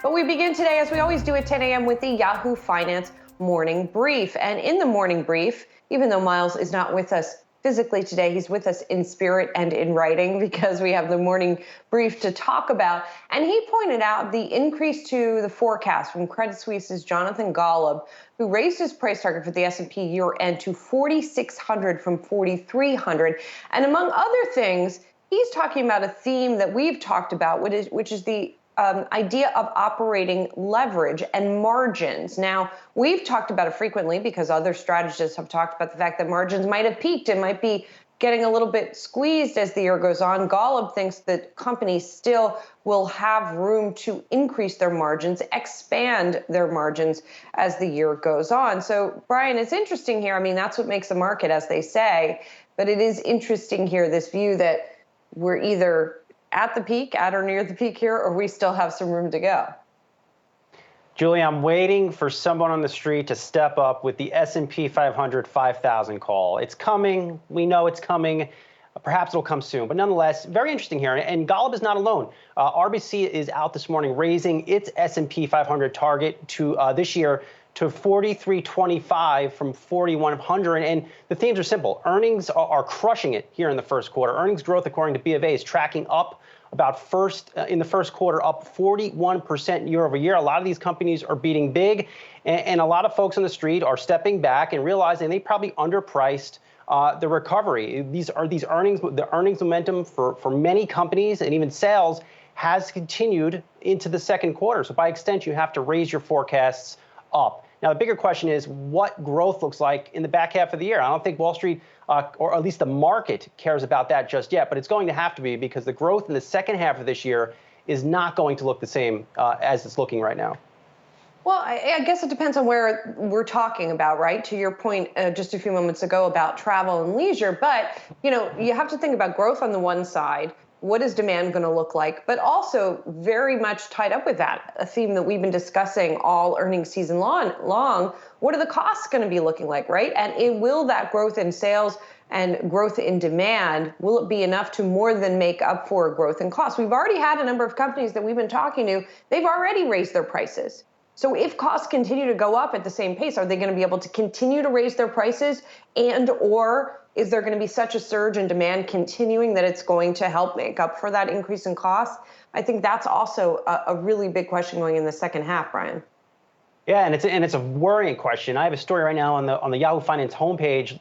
But we begin today, as we always do at 10 a.m., with the Yahoo Finance Morning Brief. And in the morning brief, even though Myles is not with us physically today, he's with us in spirit and in writing because we have the morning brief to talk about. And he pointed out the increase to the forecast from Credit Suisse's Jonathan Golub, who raised his price target for the S&P year-end to 4,600 from 4,300. And among other things, he's talking about a theme that we've talked about, which is the idea of operating leverage and margins. Now, we've talked about it frequently because other strategists have talked about the fact that margins might have peaked and might be getting a little bit squeezed as the year goes on. Golub thinks that companies still will have room to increase their margins, expand their margins as the year goes on. So, Brian, it's interesting here. I mean, that's what makes a market, as they say. But it is interesting here, this view that we're either at the peak, at or near the peak here, or we still have some room to go. Julie, I'm waiting for someone on the street to step up with the S&P 500 5,000 call. It's coming. We know it's coming. Perhaps it'll come soon. But nonetheless, very interesting here. And Golub is not alone. RBC is out this morning raising its S&P 500 target to this year to 4325 from 4100. And the themes are simple. Earnings are crushing it here in the first quarter. Earnings growth, according to B of A, is tracking up in the first quarter, up 41% year over year. A lot of these companies are beating big, and a lot of folks on the street are stepping back and realizing they probably underpriced the recovery. The earnings momentum for many companies and even sales has continued into the second quarter. So by extension, you have to raise your forecasts up. Now, the bigger question is what growth looks like in the back half of the year. I don't think Wall Street, or at least the market, cares about that just yet, but it's going to have to be because the growth in the second half of this year is not going to look the same as it's looking right now. Well, I guess it depends on where we're talking about, right? To your point just a few moments ago about travel and leisure. But, you have to think about growth on the one side. What is demand going to look like? But also very much tied up with that, a theme that we've been discussing all earnings season long. What are the costs going to be looking like, right? And will that growth in sales and growth in demand, will it be enough to more than make up for growth in costs? We've already had a number of companies that we've been talking to. They've already raised their prices. So if costs continue to go up at the same pace, are they going to be able to continue to raise their prices, or is there going to be such a surge in demand continuing that it's going to help make up for that increase in costs? I think that's also a really big question going in the second half, Brian. Yeah, and it's a worrying question. I have a story right now on the Yahoo Finance homepage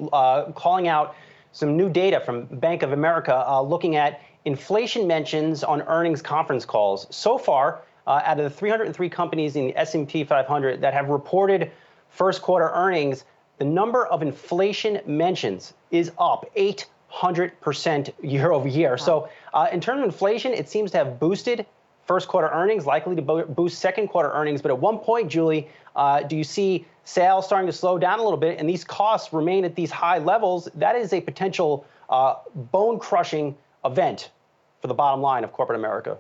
calling out some new data from Bank of America looking at inflation mentions on earnings conference calls. So far, out of the 303 companies in the S&P 500 that have reported first quarter earnings, the number of inflation mentions is up 800% year over year. Wow. So in terms of inflation, it seems to have boosted first quarter earnings, likely to boost second quarter earnings. But at one point, Julie, do you see sales starting to slow down a little bit and these costs remain at these high levels? That is a potential bone-crushing event for the bottom line of corporate America.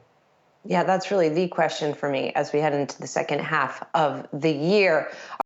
Yeah, that's really the question for me as we head into the second half of the year.